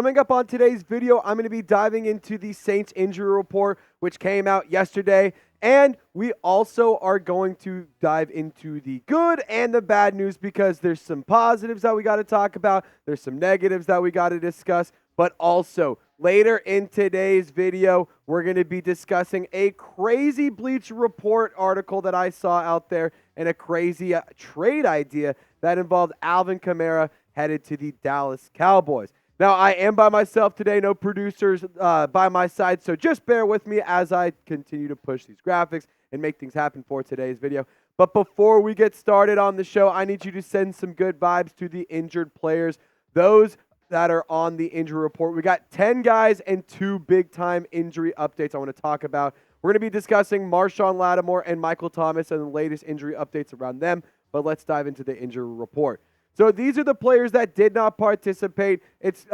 Coming up on today's video, I'm going to be diving into the Saints injury report, which came out yesterday. And we also are going to dive into the good and the bad news because there's some positives that we got to talk about. There's some negatives that we got to discuss. But also, later in today's video, we're going to be discussing a crazy Bleacher Report article that I saw out there and a crazy trade idea that involved Alvin Kamara headed to the Dallas Cowboys. Now, I am by myself today, no producers by my side, so just bear with me as I continue to push these graphics and make things happen for today's video. But before we get started on the show, I need you to send some good vibes to the injured players, those that are on the injury report. We got 10 guys and 2 big-time injury updates I want to talk about. We're going to be discussing Marshon Lattimore and Michael Thomas and the latest injury updates around them, but let's dive into the injury report. So these are the players that did not participate. It's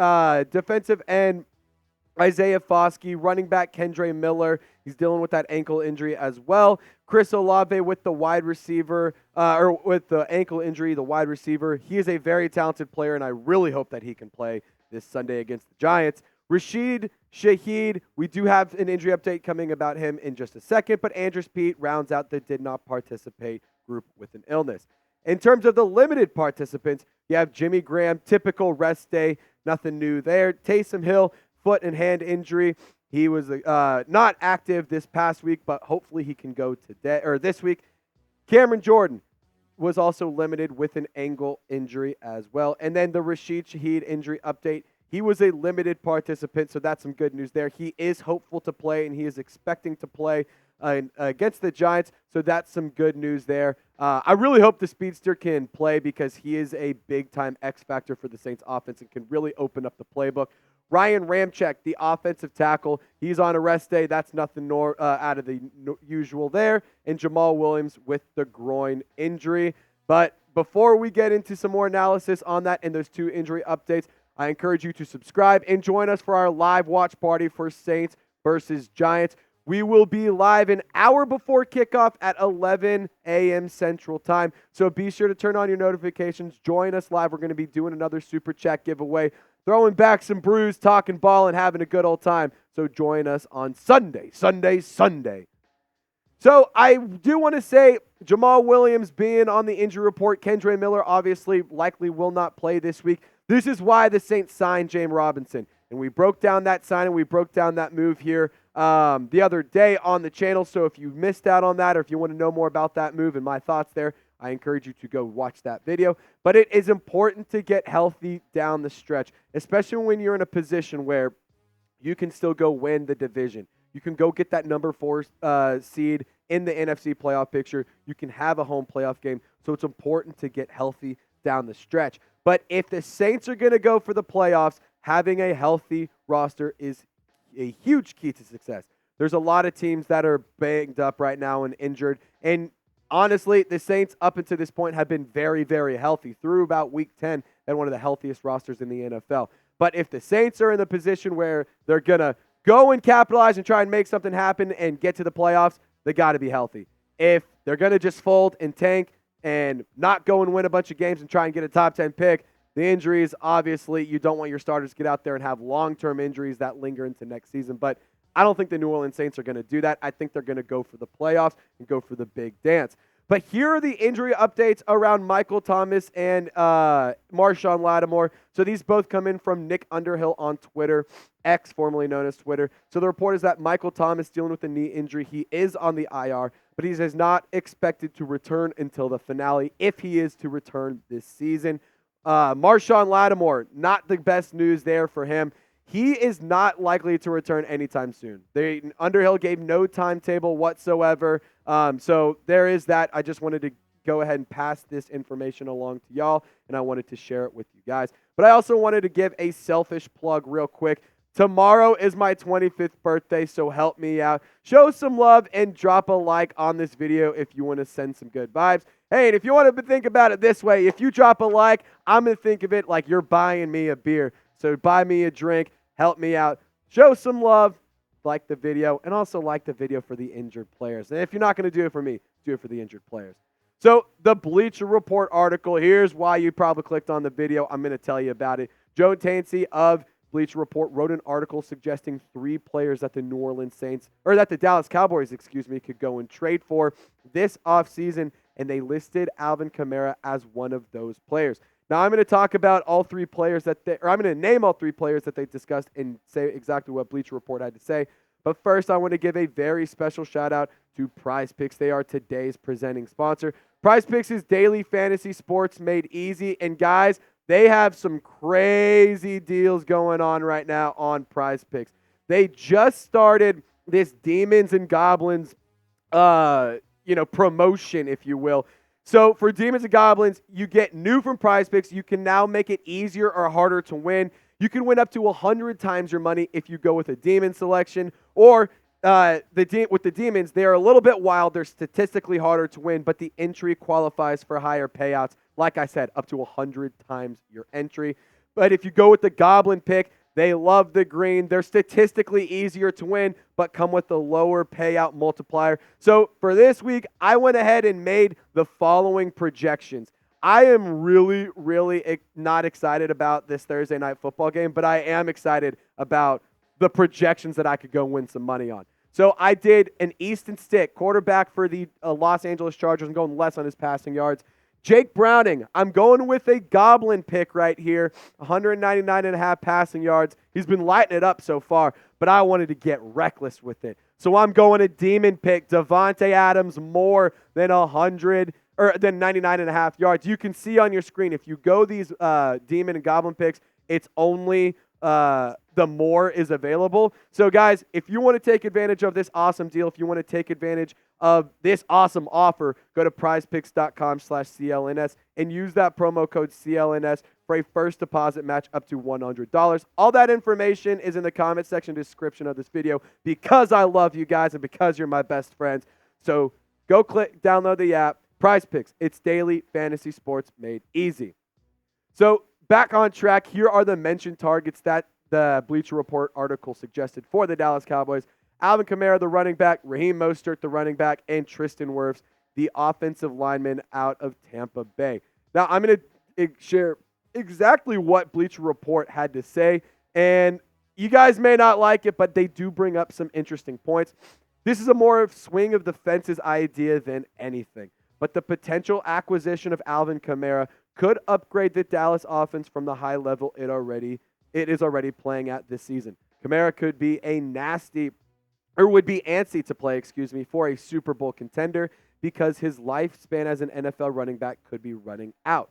defensive end Isaiah Foskey, running back Kendre Miller. He's dealing with that ankle injury as well. Chris Olave with the wide receiver, or with the ankle injury, the wide receiver. He is a very talented player, and I really hope that he can play this Sunday against the Giants. Rashid Shaheed, we do have an injury update coming about him in just a second, but Andrews Pete rounds out the did not participate group with an illness. In terms of the limited participants, you have Jimmy Graham, typical rest day, nothing new there. Taysom Hill, foot and hand injury. He was not active this past week, but hopefully he can go today or this week. Cameron Jordan was also limited with an ankle injury as well. And then the Rashid Shaheed injury update. He was a limited participant, so that's some good news there. He is hopeful to play, and he is expecting to play against the Giants, so that's some good news there. I really hope the speedster can play because he is a big-time X factor for the Saints offense and can really open up the playbook. Ryan Ramczyk, the offensive tackle, he's on a rest day. That's nothing out of the usual there. And Jamaal Williams with the groin injury. But before we get into some more analysis on that and those 2 injury updates, I encourage you to subscribe and join us for our live watch party for Saints versus Giants. We will be live an hour before kickoff at 11 a.m. Central Time. So be sure to turn on your notifications. Join us live. We're going to be doing another Super Chat giveaway, throwing back some brews, talking ball, and having a good old time. So join us on Sunday. So I do want to say Jamaal Williams being on the injury report. Kendre Miller obviously likely will not play this week. This is why the Saints signed James Robinson. And we broke down that signing. We broke down that move here the other day on the channel. So if you missed out on that or if you want to know more about that move and my thoughts there, I encourage you to go watch that video. But it is important to get healthy down the stretch, especially when you're in a position where you can still go win the division. You can go get that number 4 seed in the NFC playoff picture. You can have a home playoff game. So it's important to get healthy down the stretch. But if the Saints are going to go for the playoffs, having a healthy roster is a huge key to success. There's a lot of teams that are banged up right now and injured. And honestly, the Saints up until this point have been very, very healthy. Through about week 10, and one of the healthiest rosters in the NFL. But if the Saints are in the position where they're going to go and capitalize and try and make something happen and get to the playoffs, they got to be healthy. If they're going to just fold and tank and not go and win a bunch of games and try and get a top 10 pick, the injuries, obviously, you don't want your starters to get out there and have long-term injuries that linger into next season. But I don't think the New Orleans Saints are going to do that. I think they're going to go for the playoffs and go for the big dance. But here are the injury updates around Michael Thomas and Marshon Lattimore. So these both come in from Nick Underhill on Twitter, X, formerly known as Twitter. So the report is that Michael Thomas dealing with a knee injury. He is on the IR, but he is not expected to return until the finale if he is to return this season. Marshon Lattimore, not the best news there for him. He is not likely to return anytime soon. Underhill gave no timetable whatsoever. So there is that. I just wanted to go ahead and pass this information along to y'all, and I wanted to share it with you guys. But I also wanted to give a selfish plug real quick. Tomorrow is my 25th birthday, so help me out. Show some love and drop a like on this video if you want to send some good vibes. Hey, and if you want to think about it this way, if you drop a like, I'm going to think of it like you're buying me a beer. So buy me a drink, help me out, show some love, like the video, and also like the video for the injured players. And if you're not going to do it for me, do it for the injured players. So the Bleacher Report article, here's why you probably clicked on the video. I'm going to tell you about it. Joe Tansey of Bleacher Report wrote an article suggesting 3 players that the Dallas Cowboys, could go and trade for this offseason, and they listed Alvin Kamara as one of those players. Now, I'm going to talk about I'm going to name all 3 players that they discussed and say exactly what Bleacher Report had to say. But first, I want to give a very special shout out to Prize Picks. They are today's presenting sponsor. Prize Picks is daily fantasy sports made easy. And guys, they have some crazy deals going on right now on Prize Picks. They just started this Demons and Goblins, promotion, if you will. So for Demons and Goblins, you get new from Prize Picks. You can now make it easier or harder to win. You can win up to 100 times your money if you go with a Demon selection. Or with the Demons, they are a little bit wild. They're statistically harder to win, but the entry qualifies for higher payouts. Like I said, up to 100 times your entry. But if you go with the Goblin pick, they love the green. They're statistically easier to win, but come with a lower payout multiplier. So for this week, I went ahead and made the following projections. I am really, really not excited about this Thursday night football game, but I am excited about the projections that I could go win some money on. So I did an Easton Stick, quarterback for the Los Angeles Chargers. I'm going less on his passing yards. Jake Browning, I'm going with a Goblin pick right here, 199.5 passing yards. He's been lighting it up so far, but I wanted to get reckless with it. So I'm going a Demon pick, Devontae Adams, more than 99.5 yards. You can see on your screen, if you go these Demon and Goblin picks, it's only the more is available. So guys, if you want to take advantage of this awesome deal, if you want to take advantage of this awesome offer, go to prizepicks.com/CLNS and use that promo code CLNS for a first deposit match up to $100. All that information is in the comment section description of this video because I love you guys and because you're my best friends. So go download the app, Prize Picks. It's daily fantasy sports made easy. So back on track, here are the mentioned targets that the Bleacher Report article suggested for the Dallas Cowboys. Alvin Kamara, the running back, Raheem Mostert, the running back, and Tristan Wirfs, the offensive lineman out of Tampa Bay. Now, I'm going to share exactly what Bleacher Report had to say, and you guys may not like it, but they do bring up some interesting points. This is a more swing of the fences idea than anything, but the potential acquisition of Alvin Kamara could upgrade the Dallas offense from the high level it is already playing at this season. Kamara could be would be antsy to play, for a Super Bowl contender because his lifespan as an NFL running back could be running out.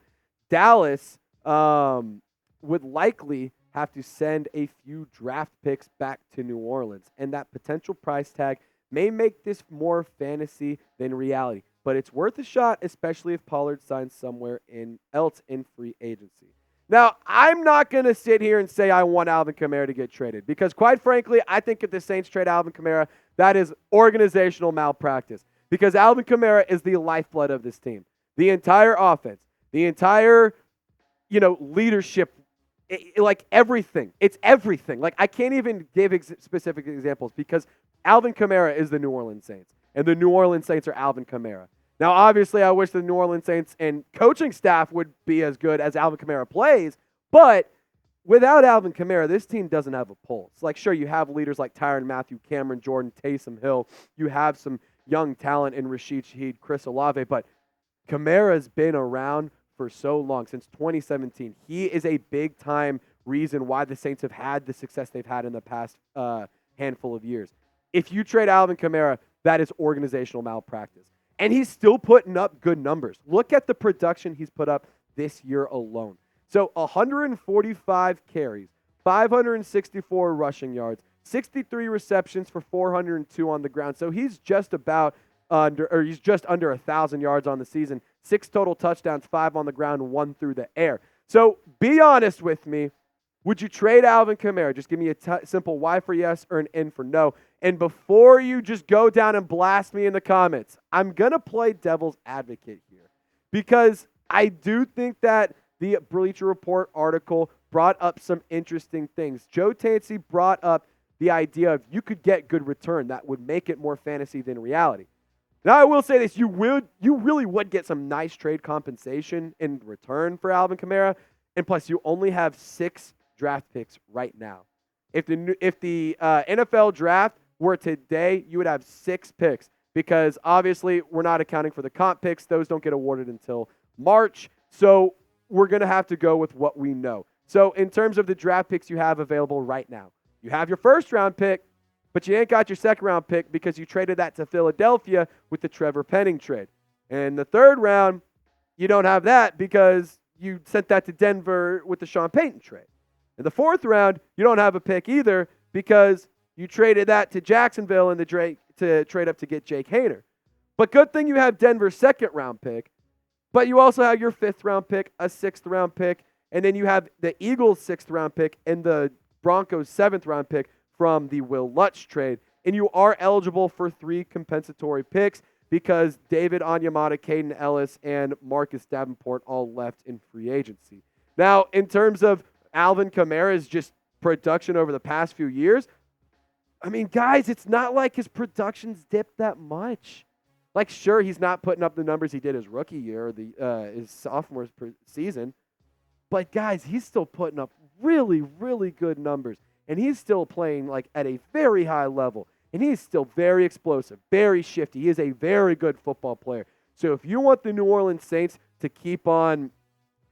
Dallas would likely have to send a few draft picks back to New Orleans, and that potential price tag may make this more fantasy than reality. But it's worth a shot, especially if Pollard signs somewhere else in free agency. Now, I'm not going to sit here and say I want Alvin Kamara to get traded because, quite frankly, I think if the Saints trade Alvin Kamara, that is organizational malpractice because Alvin Kamara is the lifeblood of this team. The entire offense, the entire, leadership, everything. It's everything. I can't even give specific examples because Alvin Kamara is the New Orleans Saints, and the New Orleans Saints are Alvin Kamara. Now, obviously, I wish the New Orleans Saints and coaching staff would be as good as Alvin Kamara plays, but without Alvin Kamara, this team doesn't have a pulse. Sure, you have leaders like Tyrann Mathieu, Cameron Jordan, Taysom Hill. You have some young talent in Rashid Shaheed, Chris Olave, but Kamara's been around for so long, since 2017. He is a big-time reason why the Saints have had the success they've had in the past handful of years. If you trade Alvin Kamara, that is organizational malpractice. And he's still putting up good numbers. Look at the production he's put up this year alone. So 145 carries, 564 rushing yards, 63 receptions for 402 on the ground. So he's just under 1,000 yards on the season, 6 total touchdowns, 5 on the ground, 1 through the air. So be honest with me. Would you trade Alvin Kamara? Just give me a simple Y for yes or an N for no. And before you just go down and blast me in the comments, I'm going to play devil's advocate here because I do think that the Bleacher Report article brought up some interesting things. Joe Tansey brought up the idea of you could get good return that would make it more fantasy than reality. Now, I will say this. You really would get some nice trade compensation in return for Alvin Kamara. And plus, you only have 6 draft picks right now. If the NFL draft were today, you would have 6 picks because obviously we're not accounting for the comp picks. Those don't get awarded until March. So we're going to have to go with what we know. So in terms of the draft picks you have available right now, you have your first round pick, but you ain't got your second round pick because you traded that to Philadelphia with the Trevor Penning trade. And the third round, you don't have that because you sent that to Denver with the Sean Payton trade. In the fourth round, you don't have a pick either because you traded that to Jacksonville and to trade up to get Jake Haener. But good thing you have Denver's second round pick, but you also have your 5th round pick, a 6th round pick, and then you have the Eagles' 6th round pick and the Broncos' 7th round pick from the Will Lutz trade. And you are eligible for 3 compensatory picks because David Onyemata, Caden Ellis, and Marcus Davenport all left in free agency. Now, in terms of Alvin Kamara's just production over the past few years, I mean, guys, it's not like his production's dipped that much. Like, sure, he's not putting up the numbers he did his rookie year or his sophomore season, but guys, he's still putting up really, really good numbers, and he's still playing like at a very high level, and he's still very explosive, very shifty. He is a very good football player. So if you want the New Orleans Saints to keep on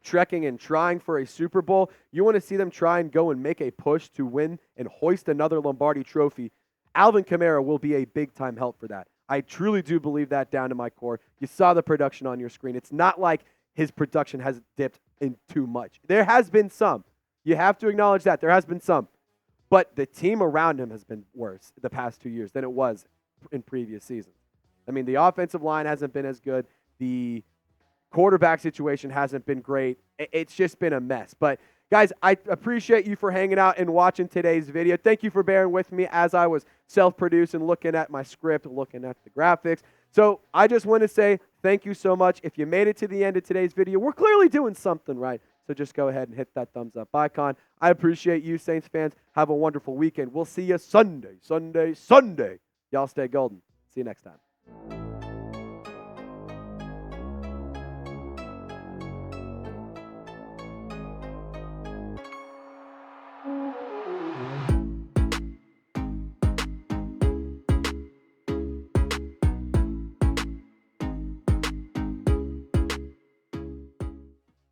trekking and trying for a Super Bowl, you want to see them try and go and make a push to win and hoist another Lombardi trophy, Alvin Kamara will be a big-time help for that. I truly do believe that down to my core. You saw the production on your screen. It's not like his production has dipped in too much. There has been some. You have to acknowledge that. There has been some. But the team around him has been worse the past 2 years than it was in previous seasons. I mean, the offensive line hasn't been as good. The quarterback situation hasn't been great. It's just been a mess. But, guys, I appreciate you for hanging out and watching today's video. Thank you for bearing with me as I was self-producing, looking at my script, looking at the graphics. So I just want to say thank you so much. If you made it to the end of today's video, we're clearly doing something right. So just go ahead and hit that thumbs up icon. I appreciate you, Saints fans. Have a wonderful weekend. We'll see you Sunday. Y'all stay golden. See you next time.